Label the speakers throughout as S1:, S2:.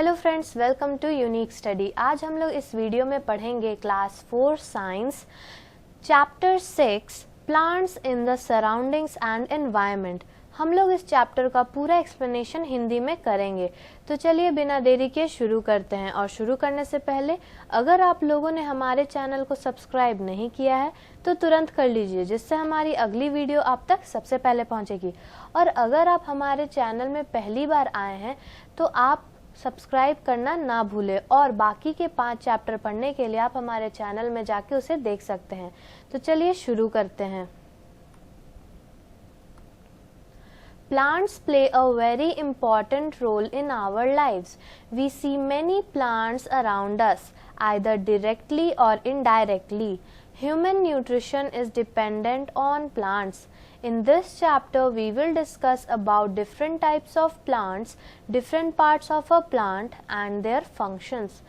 S1: Hello friends, welcome to unique study. आज हम लोग इस वीडियो में पढ़ेंगे class 4 science chapter 6 plants in the surroundings and environment. हम लोग इस चैप्टर का पूरा एक्सप्लेनेशन हिंदी में करेंगे। तो चलिए बिना देरी के शुरू करते हैं। और शुरू करने से पहले अगर आप लोगों ने हमारे चैनल को सब्सक्राइब नहीं किया है तो तुरंत कर लीजिए, जिससे हमारी अगली वीडियो आप तक सबसे पहले पहुंचेगी। और अगर आप हमारे चैनल में पहली बार आए हैं तो आप सब्सक्राइब करना ना भूलें। और बाकी के 5 चैप्टर पढ़ने के लिए आप हमारे चैनल में जाके उसे देख सकते हैं। तो चलिए शुरू करते हैं। Plants play a very important role in our lives. We see many plants around us, either directly or indirectly. Human nutrition is dependent on plants. In this chapter, we will discuss about different types of plants, different parts of a plant and their functions.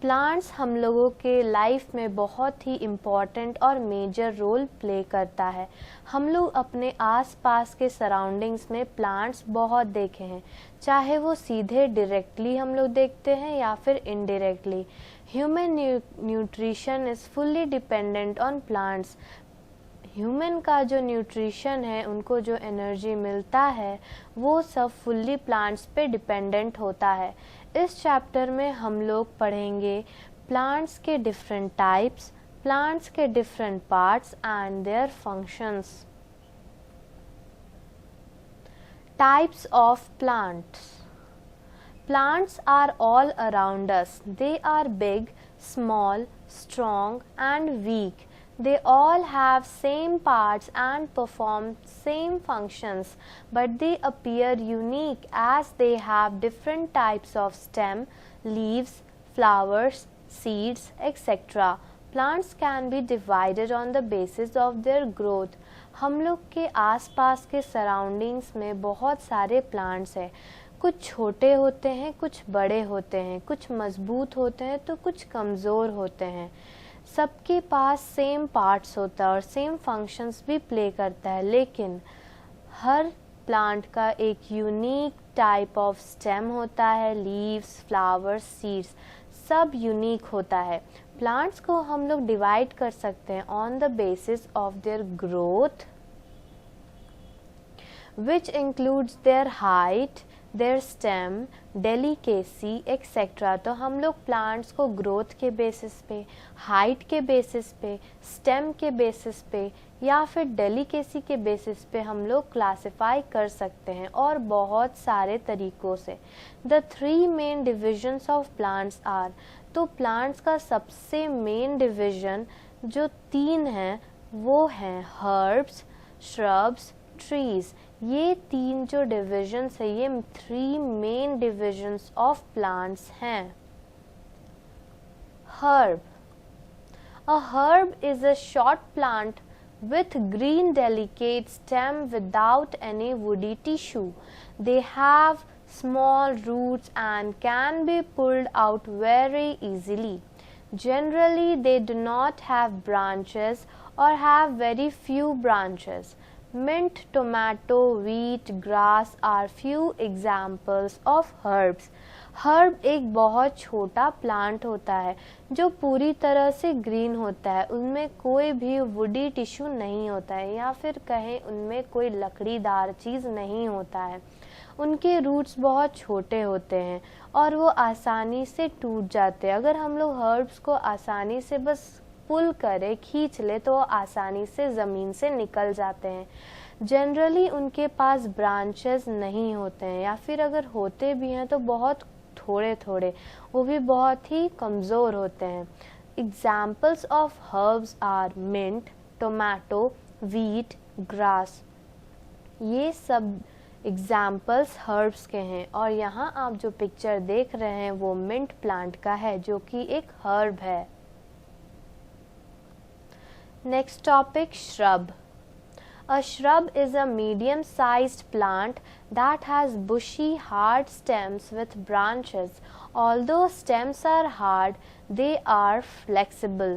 S1: Plants हम लोगों के life में बहुत ही important और major role play करता है। हम लोग अपने आसपास के सराउंडिंग्स में प्लांट्स बहुत देखे हैं, चाहे वो सीधे डायरेक्टली हम लोग देखते हैं या फिर indirectly. Human nutrition is fully dependent on plants. Human का जो न्यूट्रिशन है, उनको जो एनर्जी मिलता है, वो सब फुल्ली प्लांट्स पे डिपेंडेंट होता है। इस चैप्टर में हम लोग पढ़ेंगे प्लांट्स के डिफरेंट टाइप्स, प्लांट्स के different parts and their functions. Types of plants. Plants are all around us. They are big, small, strong and weak. They all have same parts and perform same functions, but they appear unique as they have different types of stem, leaves, flowers, seeds, etc. Plants can be divided on the basis of their growth. हम लोग के आसपास के surroundings में बहुत सारे plants हैं। कुछ छोटे होते हैं, कुछ बड़े होते हैं, कुछ मजबूत होते हैं तो कुछ कमज़ोर होते हैं। सबके पास सेम पार्ट्स होता है और सेम फंक्शंस भी प्ले करता है, लेकिन हर प्लांट का एक यूनिक टाइप ऑफ स्टेम होता है, लीव्स, फ्लावर्स, सीड्स, सब यूनिक होता है। प्लांट्स को हम लोग डिवाइड कर सकते हैं on the basis of their growth, which includes their height, there stem, delicacy etcetera. तो हम लोग प्लांट्स को ग्रोथ के बेसिस पे, हाइट के बेसिस पे, स्टेम के बेसिस पे या फिर डेलिकेसी के बेसिस पे हम लोग क्लासिफाई कर सकते हैं, और बहुत सारे तरीकों से। The 3 main divisions of plants are. तो प्लांट्स का सबसे मेन डिवीजन जो 3 हैं वो हैं हर्ब्स, श्रब्स, ट्रीज। ये 3 जो डिविजन्स है, ये 3 मेन डिविजन्स ऑफ प्लांट्स हैं। Herb. A herb is a short plant with green delicate stem without any woody tissue. They have small roots and can be pulled out very easily. Generally, they do not have branches or have very few branches. Mint, tomato, wheat, grass are few examples of herbs. Herb एक बहुत छोटा plant होता है जो पूरी तरह से green होता है। उनमें कोई भी वुडी टिश्यू नहीं होता है, या फिर कहें उनमें कोई लकड़ीदार चीज़ नहीं होता है। उनके रूट्स बहुत छोटे होते हैं और वो आसानी से टूट जाते हैं। अगर हम लोग हर्ब्स को आसानी से बस पुल करे, खींच ले, तो वो आसानी से ज़मीन से निकल जाते हैं। जनरली उनके पास ब्रांचेस नहीं होते हैं, या फिर अगर होते भी हैं तो बहुत थोड़े थोड़े, वो भी बहुत ही कमज़ोर होते हैं। Examples of herbs are mint, tomato, wheat, grass. ये सब एग्जाम्पल्स हर्ब्स के हैं। और यहाँ आप जो पिक्चर देख रहे हैं वो मिंट प्लांट का है, जो कि एक हर्ब है। Next topic, shrub. A shrub is a medium-sized plant that has bushy, hard stems with branches. Although stems are hard, they are flexible.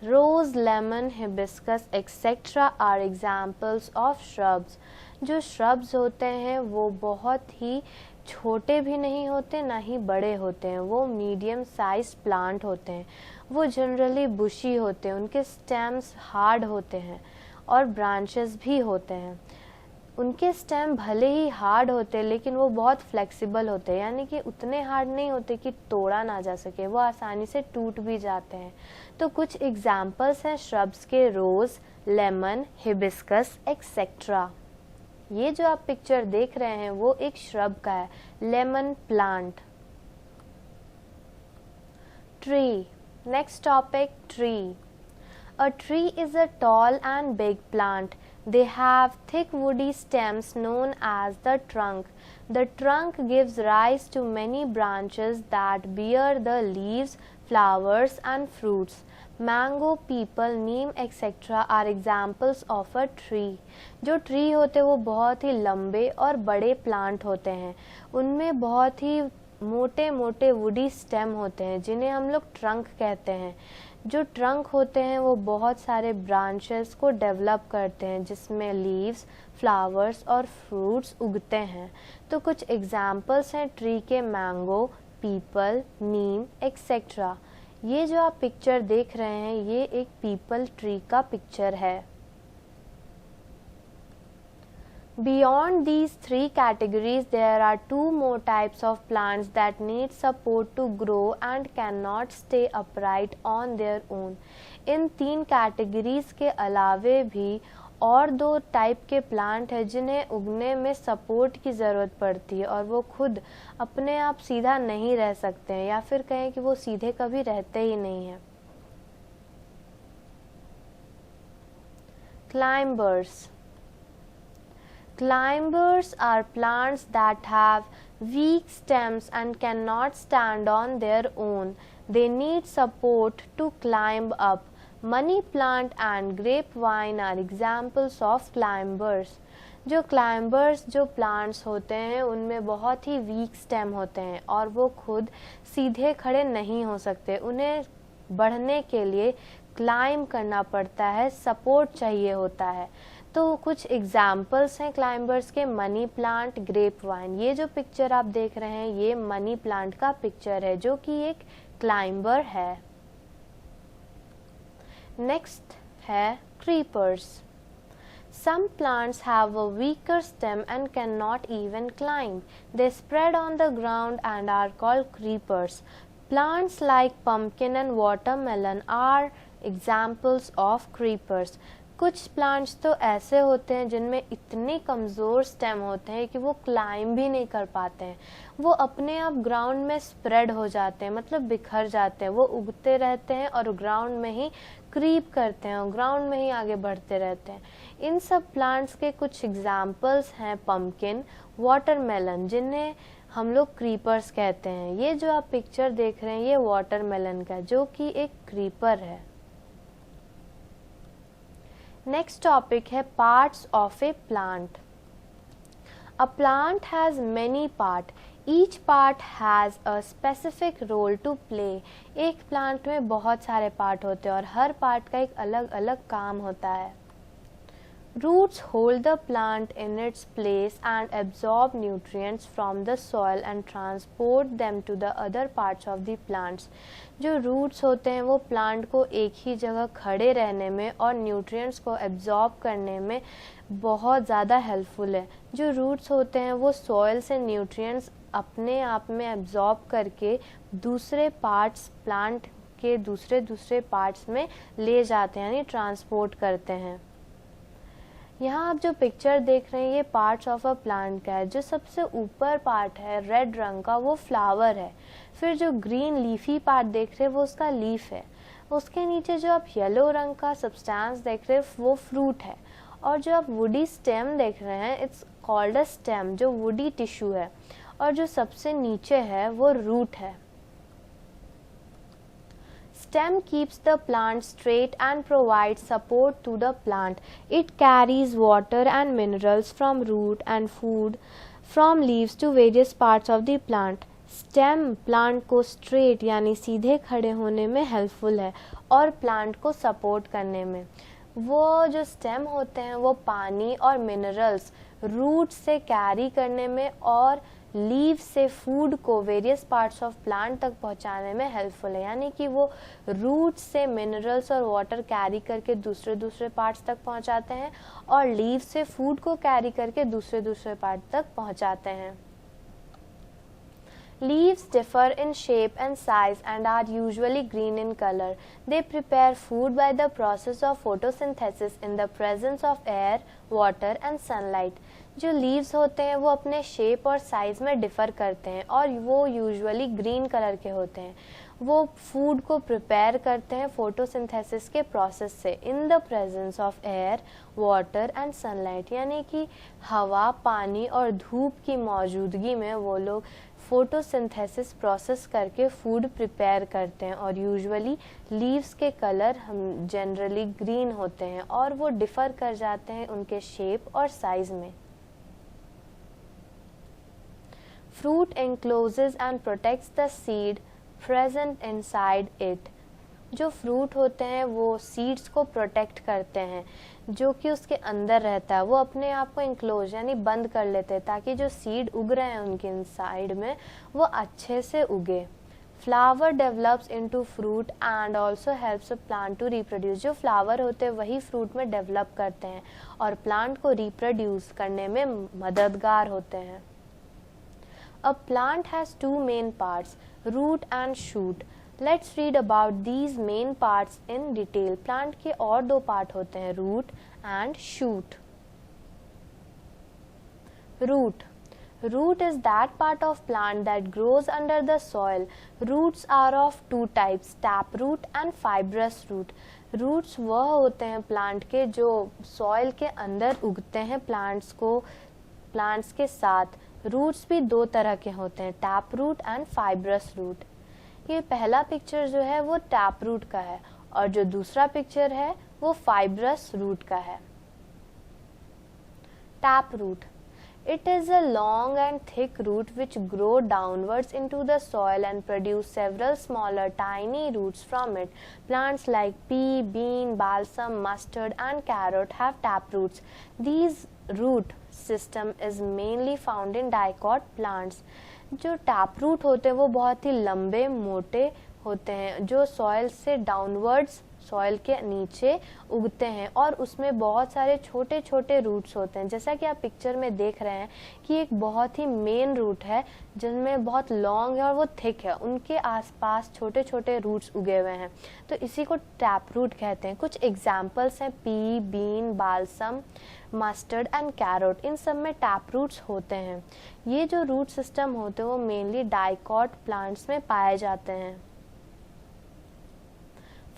S1: Rose, lemon, hibiscus, etc. are examples of shrubs. जो shrubs होते हैं वो बहुत ही छोटे भी नहीं होते ना ही बड़े होते हैं, वो मीडियम साइज प्लांट होते हैं. वो जनरली बुशी होते हैं, उनके स्टेम्स हार्ड होते हैं और ब्रांचेस भी होते हैं. उनके स्टेम भले ही हार्ड होते हैं लेकिन वो बहुत फ्लेक्सिबल होते हैं, यानी कि उतने हार्ड नहीं होते कि तोड़ा ना जा सके, वो आसानी से टूट भी जाते हैं. तो कुछ एग्जाम्पल्स हैं श्रब्स के: रोज, लेमन, हिबिस्कस एक्सेट्रा. ये जो आप पिक्चर देख रहे हैं वो एक श्रब का है, lemon plant. Tree. Next topic, tree. A tree is a tall and big plant. They have thick woody stems known as the trunk. The trunk gives rise to many branches that bear the leaves, flowers and fruits. Mango, peepal, neem etc. are examples of a tree. जो tree होते हैं वो बहुत ही लंबे और बड़े plant होते हैं. उनमें बहुत ही मोटे मोटे वुडी स्टेम होते हैं जिन्हें हम लोग ट्रंक कहते हैं. जो ट्रंक होते हैं वो बहुत सारे ब्रांचेस को डेवलप करते हैं जिसमें लीव्स, फ्लावर्स और फ्रूट्स उगते हैं. तो कुछ एग्जाम्पल्स हैं ट्री के: मैंगो, पीपल, नीम एक्सेट्रा. ये जो आप पिक्चर देख रहे हैं ये एक पीपल ट्री का पिक्चर है. Beyond these three categories, there are two more types of plants that need support to grow and cannot stay upright on their own. इन तीन कैटेगरीज के अलावे भी और दो टाइप के प्लांट हैं जिन्हें उगने में सपोर्ट की ज़रूरत पड़ती है और वो खुद अपने आप सीधा नहीं रह सकते हैं, या फिर कहें कि वो सीधे कभी रहते ही नहीं हैं. Climbers. Climbers are plants that have weak stems and cannot stand on their own. They need support to climb up. Money plant and grapevine are examples of climbers. जो climbers जो plants होते हैं उनमें बहुत ही weak stem होते हैं और वो खुद सीधे खड़े नहीं हो सकते. उन्हें बढ़ने के लिए climb करना पड़ता है, support चाहिए होता है. तो कुछ एग्जाम्पल्स हैं क्लाइंबर्स के: मनी प्लांट, ग्रेप वाइन. ये जो पिक्चर आप देख रहे हैं ये मनी प्लांट का पिक्चर है जो कि एक क्लाइंबर है. नेक्स्ट है creepers. Some plants have a weaker stem and cannot even climb. They spread on the ground and are called creepers. Plants like pumpkin and watermelon are examples of creepers. कुछ plants तो ऐसे होते हैं जिनमें इतने कमज़ोर stem होते हैं कि वो क्लाइंब भी नहीं कर पाते हैं. वो अपने आप ग्राउंड में स्प्रेड हो जाते हैं, मतलब बिखर जाते हैं. वो उगते रहते हैं और ग्राउंड में ही क्रीप करते हैं और ग्राउंड में ही आगे बढ़ते रहते हैं. इन सब प्लांट्स के कुछ एग्जाम्पल्स हैं: पम्पकिन, वाटरमेलन, जिन्हें हम लोग क्रीपर्स कहते हैं. ये जो आप पिक्चर देख रहे हैं ये वाटरमेलन का जो कि एक क्रीपर है. नेक्स्ट टॉपिक है parts of a plant. A plant has many part. Each part has a specific role to play. एक प्लांट में बहुत सारे पार्ट होते हैं और हर पार्ट का एक अलग अलग काम होता है. Roots hold the plant in its place and absorb nutrients from the soil and transport them to the other parts of the plants. जो roots होते हैं वो plant को एक ही जगह खड़े रहने में और nutrients को absorb करने में बहुत ज़्यादा helpful है. जो roots होते हैं वो soil से nutrients अपने आप में absorb करके दूसरे parts plant के दूसरे parts में ले जाते हैं, यानी transport करते हैं. यहाँ आप जो पिक्चर देख रहे हैं ये पार्ट्स ऑफ अ प्लांट का है. जो सबसे ऊपर पार्ट है रेड रंग का वो फ्लावर है. फिर जो ग्रीन लीफी पार्ट देख रहे हैं वो उसका लीफ है. उसके नीचे जो आप येलो रंग का सब्सटेंस देख रहे हैं वो फ्रूट है. और जो आप वुडी स्टेम देख रहे हैं इट्स कॉल्ड अ स्टेम, जो वुडी टिश्यू है. और जो सबसे नीचे है वो रूट है. Stem keeps the plant straight and provides support to the plant. It carries water and minerals from root and food from leaves to various parts of the plant. Stem plant को straight यानी सीधे खड़े होने में helpful है और plant को support करने में। वो जो स्टेम होते हैं वो पानी और मिनरल्स रूट से कैरी करने में और लीव से फूड को वेरियस पार्ट्स ऑफ प्लांट तक पहुंचाने में हेल्पफुल है, यानी कि वो रूट से मिनरल्स और वाटर कैरी करके दूसरे पार्ट्स तक पहुंचाते हैं और लीव से फूड को कैरी करके दूसरे पार्ट तक पहुंचाते हैं। Leaves differ in shape and size and are usually green in color. They prepare food by the process of photosynthesis in the presence of air, water and sunlight. जो leaves होते हैं वो अपने शेप और size में differ करते हैं और वो यूजुअली ग्रीन कलर के होते हैं। वो फूड को प्रिपेयर करते हैं फोटोसिंथेसिस के प्रोसेस से in the presence of air, water and sunlight, यानी कि हवा, पानी और धूप की मौजूदगी में वो लोग फोटोसिंथेसिस प्रोसेस करके फूड प्रिपेयर करते हैं और यूजुअली लीव्स के कलर हम जनरली ग्रीन होते हैं और वो डिफर कर जाते हैं उनके शेप और साइज में। Fruit encloses and protects the seed present inside it. जो फ्रूट होते हैं वो सीड्स को प्रोटेक्ट करते हैं जो कि उसके अंदर रहता है, वो अपने आप को इंक्लोज यानी बंद कर लेते हैं ताकि जो सीड उग रहे हैं उनके इनसाइड में वो अच्छे से उगे। Flower develops into fruit and also helps a plant to reproduce. जो फ्लावर होते हैं वही फ्रूट में डेवलप करते हैं और प्लांट को रिप्रोड्यूस करने में मददगार होते हैं। A plant has two main parts, root and shoot. Let's read about these main parts in detail. Plant के और दो पार्ट होते हैं, root and shoot. Root. Root is that part of plant that grows under the soil. Roots are of two types, taproot and fibrous root. Roots वह होते हैं plant के जो सॉइल के अंदर उगते हैं प्लांट्स के साथ। रूट्स भी दो तरह के होते हैं, tap root and fibrous root. ये पहला पिक्चर जो है वो टैप रूट का है और जो दूसरा पिक्चर है वो फाइब्रस रूट का है। Tap root, it is a long and thick root which grow downwards into the soil and produce several smaller tiny roots from it. Plants like pea, bean, balsam, mustard and carrot have tap roots. These root system is mainly found in dicot plants. जो tap root होते हैं वो बहुत ही लंबे मोटे होते हैं जो सॉइल से डाउनवर्ड्स सॉइल के नीचे उगते हैं और उसमें बहुत सारे छोटे छोटे रूट्स होते हैं। जैसा कि आप पिक्चर में देख रहे हैं कि एक बहुत ही मेन रूट है जिनमें बहुत लॉन्ग है और वो थिक है, उनके आसपास छोटे छोटे रूट्स उगे हुए हैं, तो इसी को टैप रूट कहते हैं। कुछ एग्जाम्पल्स हैं pea, bean, balsam, mustard and carrot, इन सब में टैप रूट्स होते हैं। ये जो रूट सिस्टम होते हैं वो मेनली डाइकॉट प्लांट्स में पाए जाते हैं।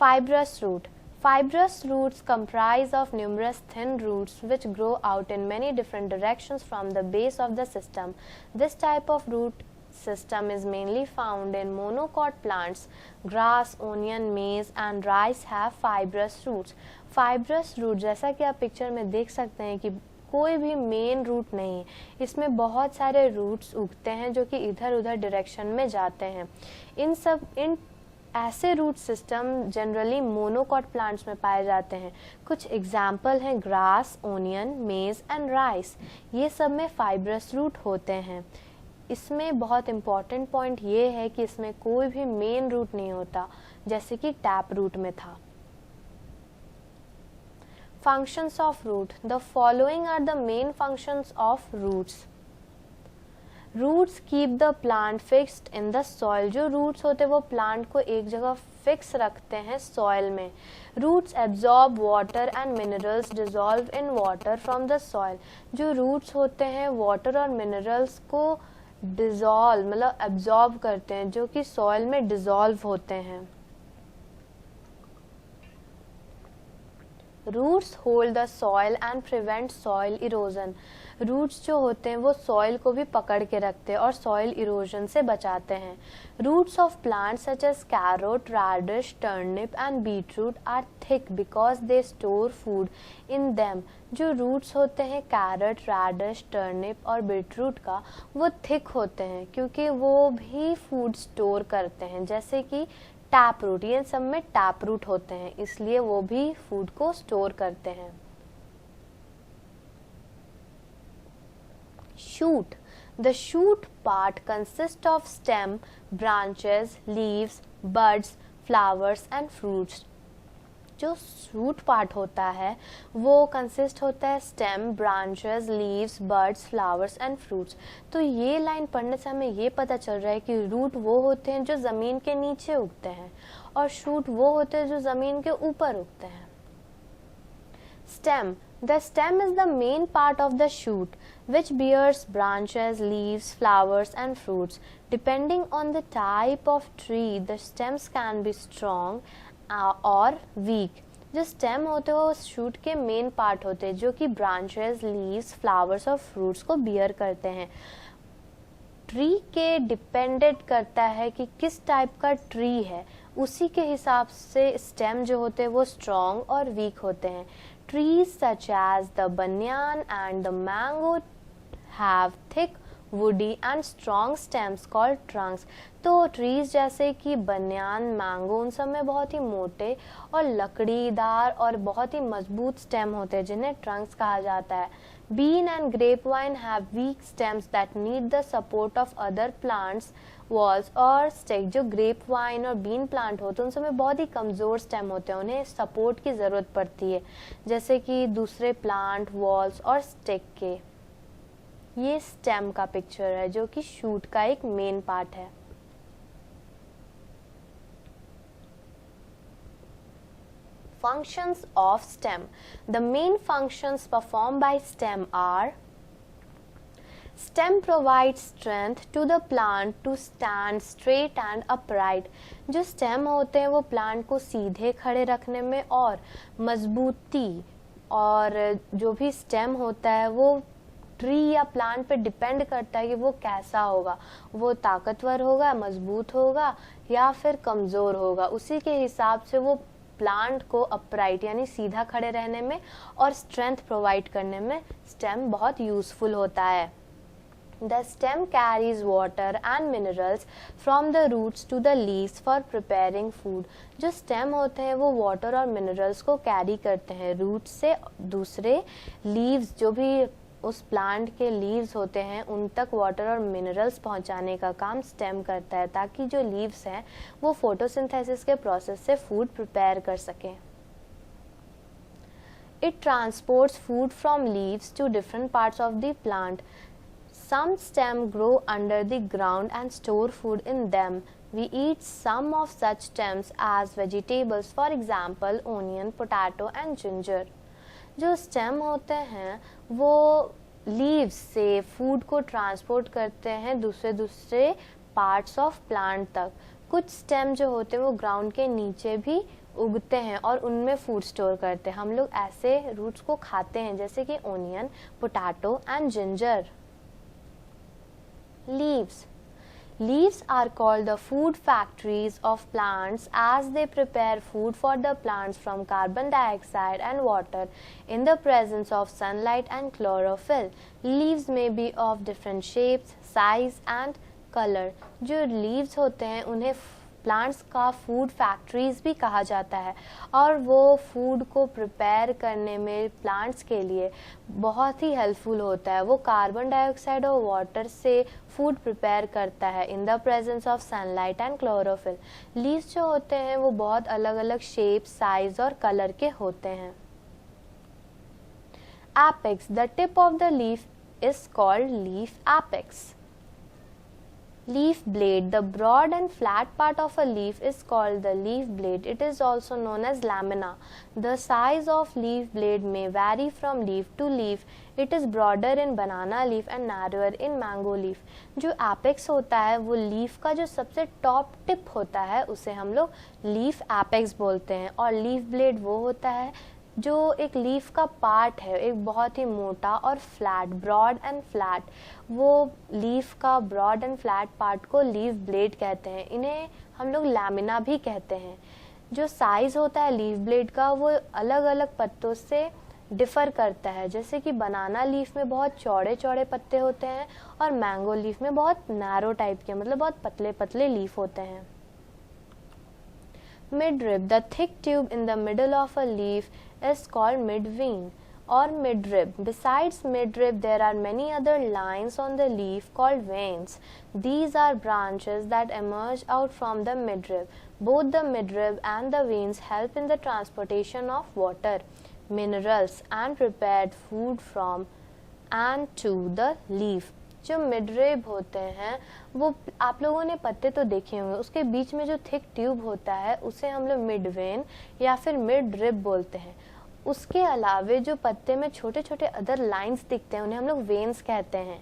S1: Fibrous root. Fibrous roots comprise of numerous thin roots which grow out in many different directions from the base of the system. This type of root system is mainly found in monocot plants. Grass, onion, maize and rice have fibrous roots. Fibrous root जैसा कि आप picture में देख सकते हैं कि कोई भी मेन रूट नहीं, इसमें बहुत सारे रूट्स उगते हैं जो कि इधर उधर डायरेक्शन में जाते हैं। इन ऐसे root system generally monocot plants में पाए जाते हैं। कुछ एग्जाम्पल हैं grass, onion, maize and rice, ये सब में फाइब्रस रूट होते हैं। इसमें बहुत इम्पॉर्टेंट पॉइंट ये है कि इसमें कोई भी मेन रूट नहीं होता जैसे कि टैप रूट में था। Functions of root, the following are the main functions of roots. Roots keep the plant fixed in the soil. जो रूट्स होते हैं वो प्लांट को एक जगह फिक्स रखते हैं सॉइल में। Roots absorb water and minerals dissolve in water from the soil. जो रूट्स होते हैं वाटर और मिनरल्स को डिसॉल्व मतलब एब्जॉर्ब करते हैं जो कि सॉइल में डिसॉल्व होते हैं। Roots hold the soil and prevent soil erosion. Roots जो होते हैं वो सॉइल को भी पकड़ के रखते हैं और सॉइल इरोजन से बचाते हैं। Roots of plants such as carrot, radish, turnip and beetroot are thick because they store food in them. जो रूट्स होते हैं कैरेट, radish, turnip और बीटरूट का, वो थिक होते हैं क्योंकि वो भी फूड स्टोर करते हैं, जैसे कि टैप रूट, ये सब में टैप रूट होते हैं, इसलिए वो भी फूड को स्टोर करते हैं। Shoot. The shoot part consists of stem, branches, leaves, buds, flowers and fruits. जो शूट पार्ट होता है वो कंसिस्ट होता है stem, branches, leaves, birds, flowers and fruits. तो ये लाइन पढ़ने से हमें ये पता चल रहा है कि रूट वो होते हैं जो ज़मीन के नीचे उगते हैं और शूट वो होते हैं जो ज़मीन के ऊपर उगते हैं। Stem. The stem is the main part of the shoot, which bears branches, leaves, flowers and fruits. Depending on the type of tree, the stems can be strong or weak. जो स्टेम होते हैं वो shoot के main part होते हैं जो कि branches, leaves, flowers और फ्रूट्स को बियर करते हैं। ट्री के डिपेंडेंट करता है कि किस टाइप का ट्री है, उसी के हिसाब से स्टेम जो होते हैं वो स्ट्रॉन्ग और वीक होते हैं। Trees such as the banyan and the mango have thick, woody and strong stems called trunks. तो ट्रीज जैसे कि बनियान, मैंगो, उन सब में बहुत ही मोटे और लकड़ीदार और बहुत ही मजबूत स्टेम होते हैं जिन्हें ट्रंक्स कहा जाता है। Bean and grapevine have weak stems that need the support of other plants, walls और stick। जो ग्रेप वाइन और बीन प्लांट होते हैं उन सब में बहुत ही कमज़ोर स्टेम होते हैं, उन्हें सपोर्ट की ज़रूरत पड़ती है, जैसे कि दूसरे प्लांट, वॉल्स और स्टिक के। ये स्टेम का पिक्चर है जो कि शूट का एक मेन पार्ट है। Functions of stem. The main functions performed by stem are: stem provides strength to the plant to stand straight and upright. जो स्टेम होते हैं वो प्लांट को सीधे खड़े रखने में और मजबूती, और जो भी स्टेम होता है वो ट्री या प्लांट पे डिपेंड करता है कि वो कैसा होगा, वो ताकतवर होगा, मजबूत होगा या फिर कमज़ोर होगा। उसी के हिसाब से वो प्लांट को अपराइट यानी सीधा खड़े रहने में और स्ट्रेंथ प्रोवाइड करने में स्टेम बहुत यूजफुल होता है। The stem carries water and minerals from the roots to the leaves for preparing food. जो स्टेम होते हैं वो वाटर और मिनरल्स को कैरी करते हैं रूट से दूसरे लीव्स, जो भी उस प्लांट के लीव्स होते हैं उन तक वाटर और मिनरल्स पहुंचाने का काम स्टेम करता है, ताकि जो लीव्स हैं वो फोटोसिंथेसिस के प्रोसेस से फूड प्रिपेयर कर सकें। It transports food from leaves to different parts of the plant. Some stems grow under the ground and store food in them. We eat some of such stems as vegetables, for example, onion, potato and ginger. जो stem होते हैं वो leaves से food को transport करते हैं दूसरे parts of plant तक। कुछ स्टेम जो होते हैं वो ग्राउंड के नीचे भी उगते हैं और उनमें फूड स्टोर करते हैं। हम लोग ऐसे रूट्स को खाते हैं जैसे कि onion, potato and ginger. Leaves. Leaves are called the food factories of plants as they prepare food for the plants from carbon dioxide and water in the presence of sunlight and chlorophyll. Leaves may be of different shapes, size and color. जो leaves होते हैं उन्हें plants का food factories भी कहा जाता है और वो फूड को प्रिपेयर करने में प्लांट्स के लिए बहुत ही हेल्पफुल होता है। वो कार्बन डाइऑक्साइड और वाटर से फूड प्रिपेयर करता है in the presence of sunlight and chlorophyll. Leaves जो होते हैं वो बहुत अलग अलग शेप, साइज और कलर के होते हैं। Apex. The tip of the leaf is called leaf apex. Leaf blade. The broad and flat part of a leaf is called the leaf blade. It is also known as lamina. The size of leaf blade may vary from leaf to leaf. It is broader in banana leaf and narrower in mango leaf. जो apex होता है वो leaf का जो सबसे top tip होता है उसे हम लोग लीफ एपेक्स बोलते हैं और लीफ ब्लेड वो होता है जो एक लीफ का पार्ट है, एक बहुत ही मोटा और फ्लैट, ब्रॉड एंड फ्लैट, वो लीफ का ब्रॉड एंड फ्लैट पार्ट को लीफ ब्लेड कहते हैं। इन्हें हम लोग लैमिना भी कहते हैं। जो साइज होता है लीफ ब्लेड का वो अलग अलग पत्तों से डिफर करता है, जैसे कि बनाना लीफ में बहुत चौड़े चौड़े पत्ते होते हैं और मैंगो लीफ में बहुत नैरो टाइप के, मतलब बहुत पतले पतले लीफ होते हैं। Midrib, the thick tube in the middle of a leaf, is called midvein or midrib. Besides midrib, there are many other lines on the leaf called veins. These are branches that emerge out from the midrib. Both the midrib and the veins help in the transportation of water, minerals, and prepared food from and to the leaf. जो midrib होते हैं वो आप लोगों ने पत्ते तो देखे होंगे, उसके बीच में जो थिक ट्यूब होता है उसे हम लोग मिडवेन या फिर मिडरिब बोलते हैं। उसके अलावे जो पत्ते में छोटे छोटे अदर लाइंस दिखते हैं उन्हें हम लोग वेन्स कहते हैं।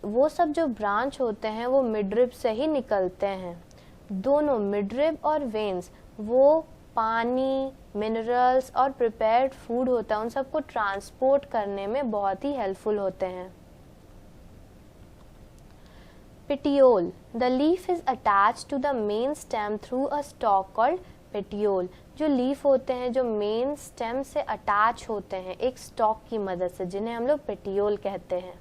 S1: वो सब जो ब्रांच होते हैं वो मिडरिब से ही निकलते हैं। दोनों मिडरिब और वेन्स वो पानी, मिनरल्स और प्रिपेयर्ड फूड होता है उन सबको ट्रांसपोर्ट करने में बहुत ही हेल्पफुल होते हैं। Petiole. The leaf is attached to the main stem through a stalk called petiole. जो लीफ होते हैं जो मेन स्टेम से अटैच होते हैं एक स्टॉक की मदद से, जिन्हें हम लोग पेटियोल कहते हैं।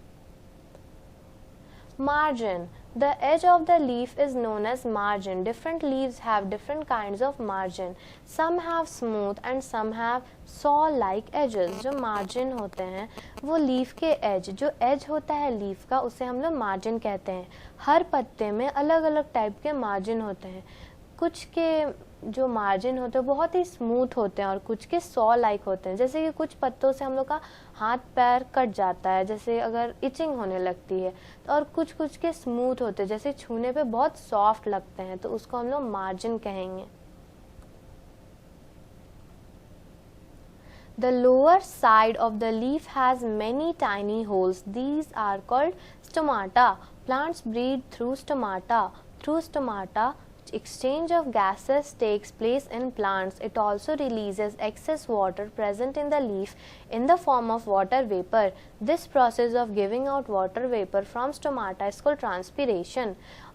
S1: Margin. The edge of the leaf is known as margin. Different leaves have different kinds of margin. Some have smooth and some have saw-like edges. जो margin होते हैं वो लीफ के एज, जो एज होता है लीफ का उसे हम लोग मार्जिन कहते हैं। हर पत्ते में अलग अलग टाइप के मार्जिन होते हैं। कुछ के जो मार्जिन होते हैं बहुत ही स्मूथ होते हैं और कुछ के सॉ लाइक होते हैं। जैसे कि कुछ पत्तों से हम लोग का हाथ पैर कट जाता है, जैसे अगर इचिंग होने लगती है, तो और कुछ कुछ के स्मूथ होते हैं, जैसे छूने पे बहुत सॉफ्ट लगते हैं, तो उसको हम लोग मार्जिन कहेंगे। The lower side of the leaf has many tiny holes. These are called stomata. Plants breathe through stomata. Through stomata, exchange of gases takes place in plants. It also releases excess water present in the leaf in the form of water vapor. This process of giving out water vapor from stomata is called transpiration.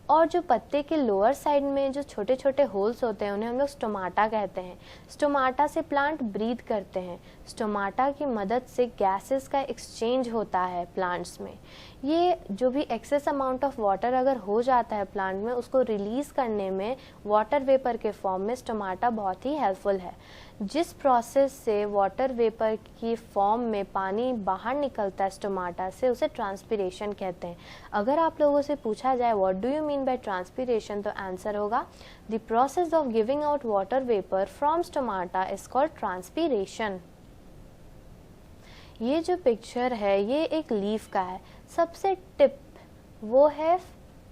S1: और जो पत्ते के lower side में जो छोटे छोटे holes होते हैं उन्हें हम लोग स्टोमाटा कहते हैं। स्टोमाटा से प्लांट ब्रीथ करते हैं। स्टोमाटा की मदद से गैसेस का एक्सचेंज होता है प्लांट्स में। ये जो भी एक्सेस अमाउंट ऑफ वाटर अगर हो जाता है प्लांट में, उसको रिलीज करने में वाटर वेपर के फॉर्म में स्टोमाटा बहुत ही हेल्पफुल है। जिस प्रोसेस से वाटर वेपर की फॉर्म में पानी बाहर निकलता है स्टोमाटा से, उसे ट्रांसपिरेशन कहते हैं। अगर आप लोगों से पूछा जाए what do you mean by transpiration, तो आंसर होगा the process of giving out water vapour from stomata is called transpiration. ये जो पिक्चर है ये एक लीफ का है। सबसे टिप वो है,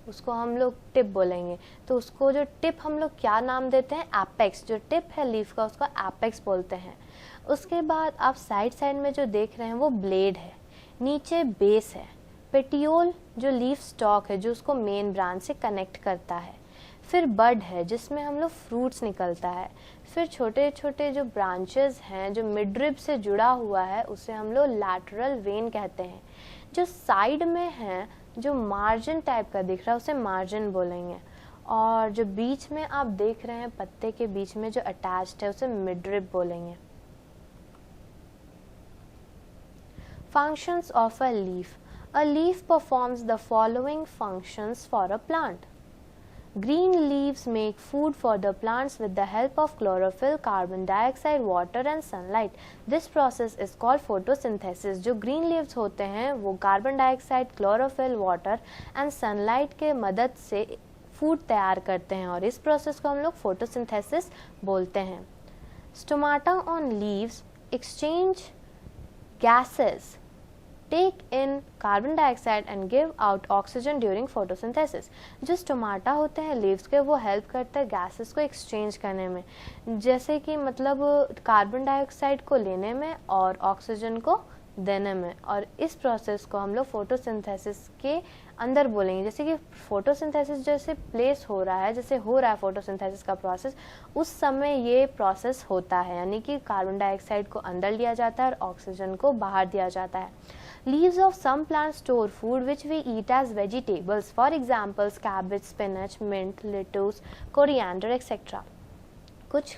S1: उसको हम लोग टिप बोलेंगे, तो उसको जो टिप हम लोग क्या नाम देते हैं, एपेक्स। जो टिप है लीफ का उसको एपेक्स बोलते हैं। उसके बाद आप साइड साइड में जो देख रहे हैं वो ब्लेड है, नीचे बेस है। पेटियोल जो लीफ स्टॉक है जो उसको मेन ब्रांच से कनेक्ट करता है। फिर बड है जिसमें हम लोग फ्रूट्स निकलता है। फिर छोटे छोटे जो ब्रांचेस हैं जो मिडरिब से जुड़ा हुआ है उसे हम लोग लैटरल वेन कहते हैं। जो साइड में है जो मार्जिन टाइप का दिख रहा है उसे मार्जिन बोलेंगे। और जो बीच में आप देख रहे हैं पत्ते के बीच में जो अटैच्ड है उसे मिडरिब बोलेंगे। Functions of a leaf. A leaf performs the following functions for a plant. Green leaves make food for the plants with the help of chlorophyll, carbon dioxide, water and sunlight. This process is called photosynthesis. जो green leaves होते हैं वो carbon dioxide, chlorophyll, water and sunlight के मदद से food तैयार करते हैं और इस प्रोसेस को हम लोग फोटोसिंथेसिस बोलते हैं। Stomata on leaves exchange gases, take in carbon dioxide and give out oxygen during photosynthesis. जो स्टोमाटा होते हैं लीव्स के वो हेल्प करते हैं गैसेस को एक्सचेंज करने में, जैसे कि मतलब कार्बन डाइऑक्साइड को लेने में और ऑक्सीजन को देने में, और इस प्रोसेस को हम लोग फोटोसिंथेसिस के अंदर बोलेंगे। जैसे कि फोटोसिंथेसिस जैसे प्लेस हो रहा है, जैसे हो रहा है फोटोसिंथेसिस का प्रोसेस, उस समय ये प्रोसेस होता है, यानी कि कार्बन डाइऑक्साइड को अंदर लिया जाता है और ऑक्सीजन को बाहर दिया जाता है। Leaves of some plants store food which we eat as vegetables. For examples, cabbage, spinach, mint, lettuce, coriander, etc. कुछ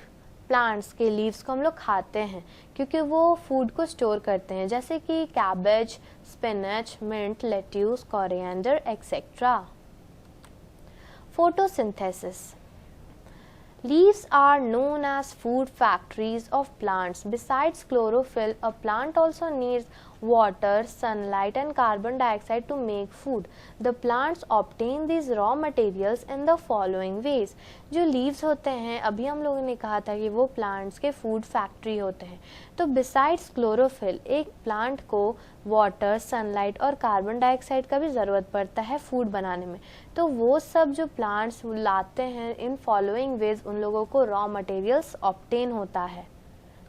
S1: प्लांट्स के लीव्स को हम लोग खाते हैं क्योंकि वो फूड को स्टोर करते हैं, जैसे कि cabbage, spinach, mint, lettuce, coriander, etcetera. Photosynthesis. Leaves are known as food factories of plants. Besides chlorophyll, a plant also needs water, sunlight and carbon dioxide to make food. The plants obtain these raw materials in the following ways. जो leaves होते हैं, अभी हम लोगों ने कहा था कि वो plants के food factory होते हैं, तो besides chlorophyll एक plant को वाटर, सनलाइट और कार्बन डाइऑक्साइड का भी ज़रूरत पड़ता है फूड बनाने में। तो वो सब जो प्लांट्स लाते हैं इन फॉलोइंग वेज उन लोगों को रॉ मटेरियल्स ऑब्टेन होता है।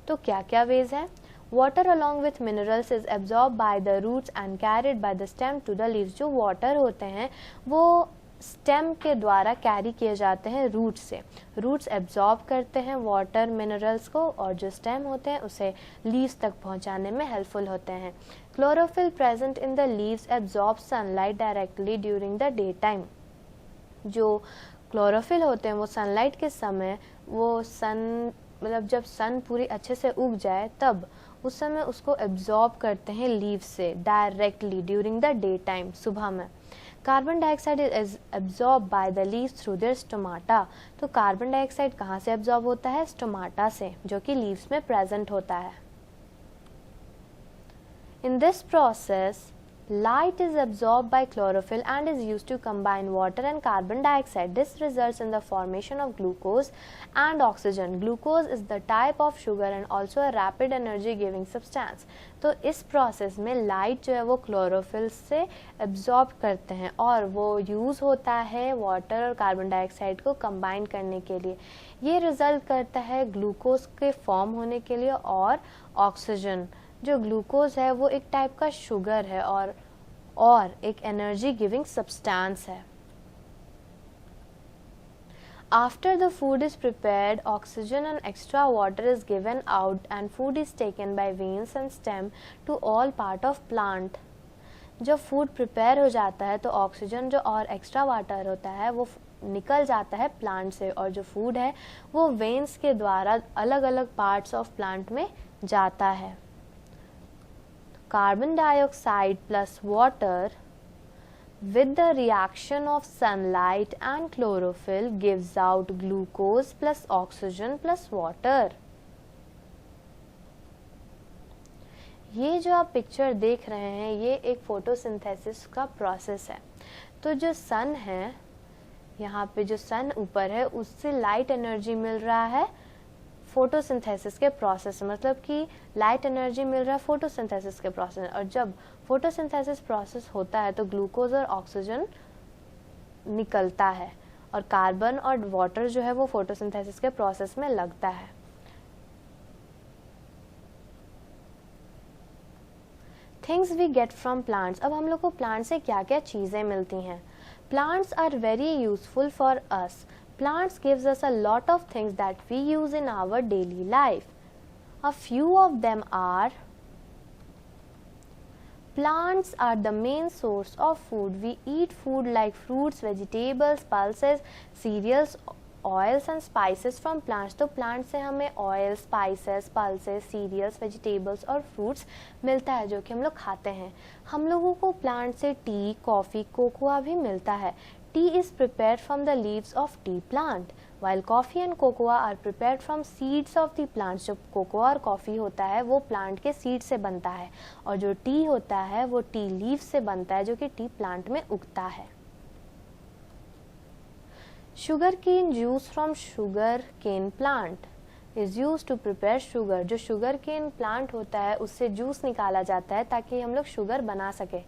S1: तो क्या क्या वेज हैं? Water along with minerals is absorb by the roots and carried by the stem to the leaves. जो वाटर होते हैं वो स्टेम के द्वारा कैरी किए जाते हैं रूट से। रूट्स एब्जॉर्ब करते हैं वाटर मिनरल्स को और जो स्टेम होते हैं उसे लीव्स तक पहुंचाने में हेल्पफुल होते हैं। Chlorophyll present in the leaves absorb sunlight directly during the day time. जो क्लोरोफिल होते हैं वो सनलाइट के समय, वो सन मतलब जब सन पूरी अच्छे से उग जाए तब उस समय उसको एब्जॉर्ब करते हैं लीव्स से directly during the day time, सुबह में। Carbon dioxide is absorb by the leaves through their stomata. तो कार्बन डाइऑक्साइड कहाँ से एब्जॉर्ब होता है? स्टोमाटा से, जो कि लीव्स में प्रेजेंट होता है। In this process, light is absorbed by chlorophyll and is used to combine water and carbon dioxide. This results in the formation of glucose and oxygen. Glucose is the type of sugar and also a rapid energy giving substance. तो इस process में light जो है वो chlorophyll से absorb करते हैं और वो यूज़ होता है वाटर और कार्बन डाइऑक्साइड को कंबाइन करने के लिए। ये रिजल्ट करता है ग्लूकोज के फॉर्म होने के लिए और ऑक्सीजन। जो ग्लूकोज है वो एक टाइप का शुगर है और एक एनर्जी गिविंग सब्सटेंस है। After the food is prepared, oxygen and extra water is given out and food is taken by veins and stem to all part of plant. जब food prepare हो जाता है तो oxygen जो और extra water होता है वो निकल जाता है प्लांट से और जो फूड है वो वेन्स के द्वारा अलग अलग पार्ट्स ऑफ प्लांट में जाता है। Carbon dioxide plus water with the reaction of sunlight and chlorophyll gives out glucose plus oxygen plus water. ये जो आप पिक्चर देख रहे हैं ये एक फोटोसिंथेसिस का प्रोसेस है। तो जो सन है, यहाँ पे जो सन ऊपर है उससे लाइट एनर्जी मिल रहा है फोटोसिंथेसिस के प्रोसेस, मतलब कि लाइट एनर्जी मिल रहा है फोटोसिंथेसिस के प्रोसेस। और जब फोटोसिंथेसिस प्रोसेस होता है तो ग्लूकोज और ऑक्सीजन निकलता है और कार्बन और वाटर जो है वो फोटोसिंथेसिस के प्रोसेस में लगता है। Things we get from plants. अब हम लोग को प्लांट से क्या क्या चीज़ें मिलती हैं। Plants are very useful for us. Plants gives us a lot of things that we use in our daily life. A few of them are: plants are the main source of food. We eat food like fruits, vegetables, pulses, cereals, oils and spices from plants. तो plant से हमें oil, spices, pulses, cereals, vegetables और fruits मिलता है जो कि हम लोग खाते हैं। हम लोगों को प्लांट से टी, कॉफ़ी, कोकोआ भी मिलता है। Tea is prepared from the leaves of tea plant, while coffee and cocoa are prepared from seeds of the plants. जो कोकोआ और कॉफ़ी होता है वो प्लांट के सीड से बनता है और जो टी होता है वो टी लीफ से बनता है जो कि टी प्लांट में उगता है। Sugar cane juice from sugar cane plant. is used to prepare sugar. जो sugar cane plant होता है उससे जूस निकाला जाता है ताकि हम लोग शुगर बना सके.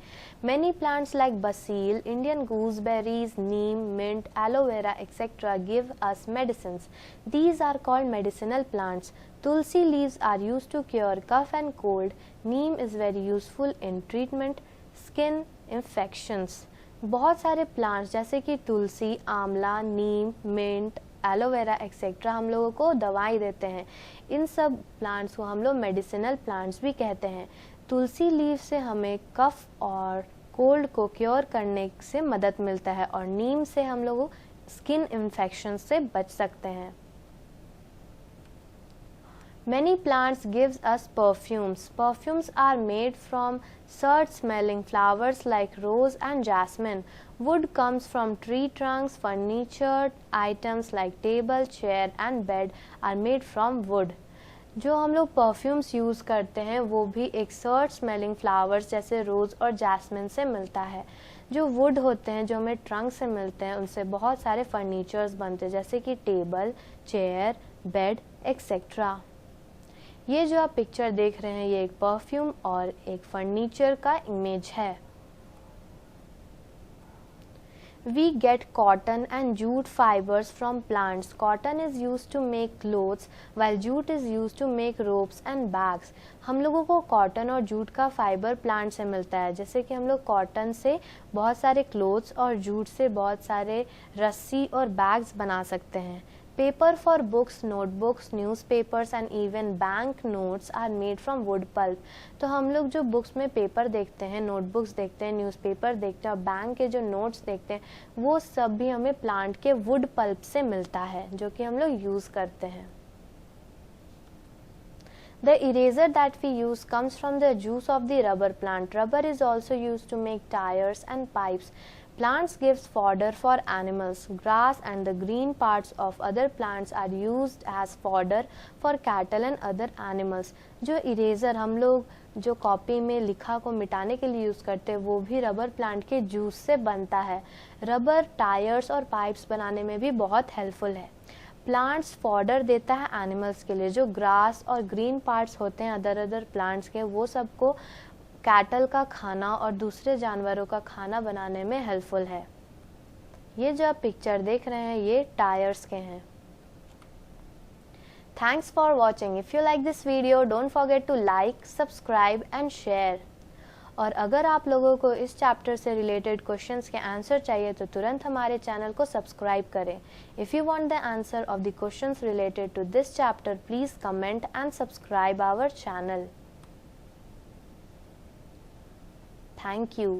S1: Many plants like basil, Indian gooseberries, neem, mint, aloe vera, etc. give us medicines. These are called medicinal plants. Tulsi leaves are used to cure cough and cold. Neem is very useful in treatment skin infections. बहुत सारे plants जैसे कि तुलसी, आंवला, नीम, mint, aloe vera etcetera हम लोगों को दवाई देते हैं. इन सब प्लांट्स को हम लोग मेडिसिनल प्लांट्स भी कहते हैं. तुलसी लीफ से हमें कफ और कोल्ड को क्योर करने से मदद मिलता है और नीम से हम लोग स्किन इन्फेक्शन से बच सकते हैं. Many plants gives us perfumes. Perfumes are made from certain smelling flowers like rose and jasmine. Wood comes from tree trunks. Furniture items like table, chair and bed are made from wood. जो हम लोग perfumes use करते हैं वो भी एक shirt smelling flowers जैसे रोज़ और जैस्मिन से मिलता है. जो वुड होते हैं जो हमें ट्रंक से मिलते हैं उनसे बहुत सारे फर्नीचर्स बनते हैं जैसे कि टेबल, चेयर, बेड एक्सेट्रा. ये जो आप पिक्चर देख रहे हैं ये एक परफ्यूम और एक फर्नीचर का इमेज है. We get cotton and jute fibers from plants. Cotton is used to make clothes while jute is used to make ropes and bags. हम लोगों को कॉटन और जूट का फाइबर प्लांट से मिलता है जैसे कि हम लोग कॉटन से बहुत सारे क्लोथ्स और जूट से बहुत सारे रस्सी और बैग्स बना सकते हैं. Paper for books, notebooks, newspapers and even bank notes are made from wood pulp. तो हम लोग जो बुक्स में पेपर देखते हैं, नोटबुक्स देखते हैं, न्यूज़पेपर देखते हैं और बैंक के जो नोट्स देखते हैं वो सब भी हमें प्लांट के वुड पल्प से मिलता है जो कि हम लोग यूज़ करते हैं. The eraser that we use comes from the juice of the rubber plant. Rubber is also used to make tires and pipes. Plants gives fodder for animals. Grass and the green parts of other plants are used as fodder for cattle and other animals. जो eraser हम लोग जो copy में लिखा को मिटाने के लिए यूज़ करते हैं वो भी रबर प्लांट के जूस से बनता है. रबर टायर्स और पाइप्स बनाने में भी बहुत हेल्पफुल है. प्लांट्स फॉडर देता है एनिमल्स के लिए. जो ग्रास और ग्रीन पार्ट्स होते हैं अदर प्लांट्स के वो सबको कैटल का खाना और दूसरे जानवरों का खाना बनाने में हेल्पफुल है. ये जो आप पिक्चर देख रहे हैं ये टायर्स के हैं. Thanks for watching. If you like this video don't forget to like, subscribe and share. और अगर आप लोगों को इस चैप्टर से रिलेटेड क्वेश्चंस के आंसर चाहिए तो तुरंत हमारे चैनल को सब्सक्राइब करें. If you want the answer of the questions related to this chapter please comment and subscribe our channel. Thank you.